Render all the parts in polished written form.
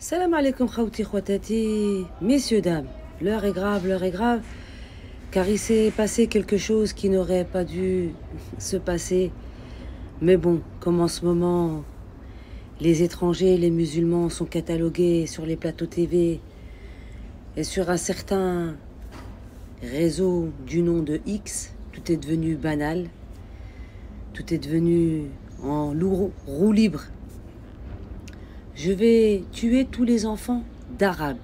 Salam alaikum khawti khwatati, messieurs, dames, l'heure est grave, car il s'est passé quelque chose qui n'aurait pas dû se passer. Mais bon, comme en ce moment, les étrangers, les musulmans sont catalogués sur les plateaux TV et sur un certain réseau du nom de X, tout est devenu banal, tout est devenu en roue libre. Je vais tuer tous les enfants d'Arabes.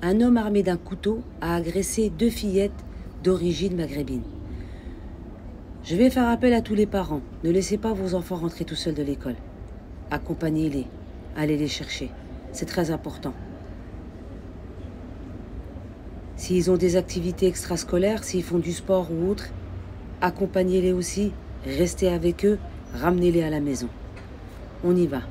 Un homme armé d'un couteau a agressé 2 fillettes d'origine maghrébine. Je vais faire appel à tous les parents. Ne laissez pas vos enfants rentrer tout seuls de l'école. Accompagnez-les. Allez les chercher. C'est très important. S'ils ont des activités extrascolaires, s'ils font du sport ou autre, accompagnez-les aussi. Restez avec eux. Ramenez-les à la maison. On y va.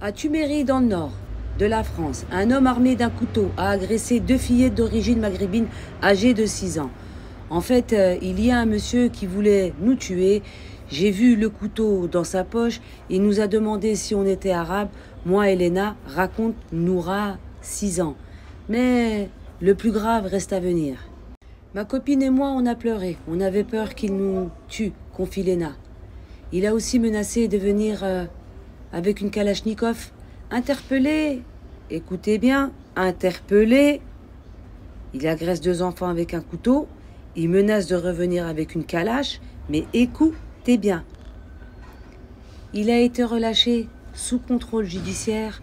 À Tuméry, dans le nord de la France, un homme armé d'un couteau a agressé 2 fillettes d'origine maghrébine âgées de 6 ans. En fait, il y a un monsieur qui voulait nous tuer. J'ai vu le couteau dans sa poche. Il nous a demandé si on était arabe. Moi, Elena, raconte Noura, 6 ans. Mais le plus grave reste à venir. Ma copine et moi, on a pleuré. On avait peur qu'il nous tue, confie Lena. Il a aussi menacé de venir avec une kalachnikov. Interpellé, écoutez bien, interpellé. Il agresse 2 enfants avec un couteau. Il menace de revenir avec une kalash, mais écoutez bien. Il a été relâché sous contrôle judiciaire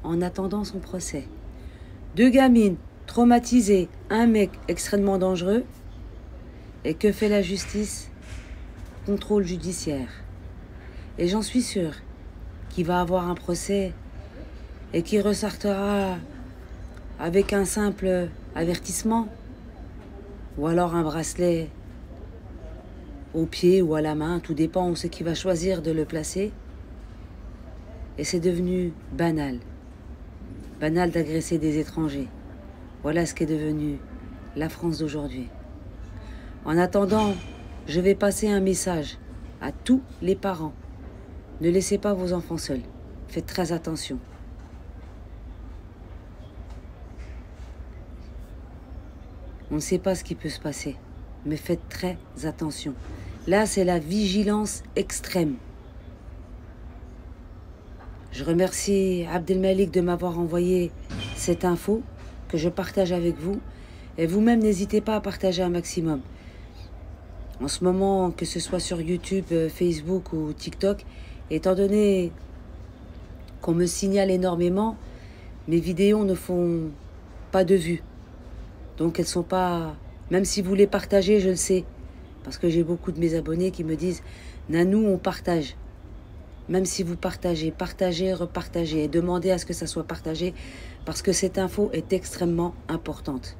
en attendant son procès. 2 gamines traumatisées, un mec extrêmement dangereux. Et que fait la justice? Contrôle judiciaire. Et j'en suis sûre qu'il va avoir un procès et qui ressortira avec un simple avertissement ou alors un bracelet au pied ou à la main, tout dépend où c'est qui va choisir de le placer. Et c'est devenu banal. Banal d'agresser des étrangers. Voilà ce qu'est devenu la France d'aujourd'hui. En attendant, je vais passer un message à tous les parents. Ne laissez pas vos enfants seuls. Faites très attention. On ne sait pas ce qui peut se passer, mais faites très attention. Là, c'est la vigilance extrême. Je remercie Abdelmalik de m'avoir envoyé cette info que je partage avec vous. Et vous-même, n'hésitez pas à partager un maximum. En ce moment, que ce soit sur YouTube, Facebook ou TikTok, étant donné qu'on me signale énormément, mes vidéos ne font pas de vues. Donc elles sont pas... Même si vous les partagez, je le sais. Parce que j'ai beaucoup de mes abonnés qui me disent « Nanou, on partage ». Même si vous partagez, partagez, repartagez. Et demandez à ce que ça soit partagé. Parce que cette info est extrêmement importante.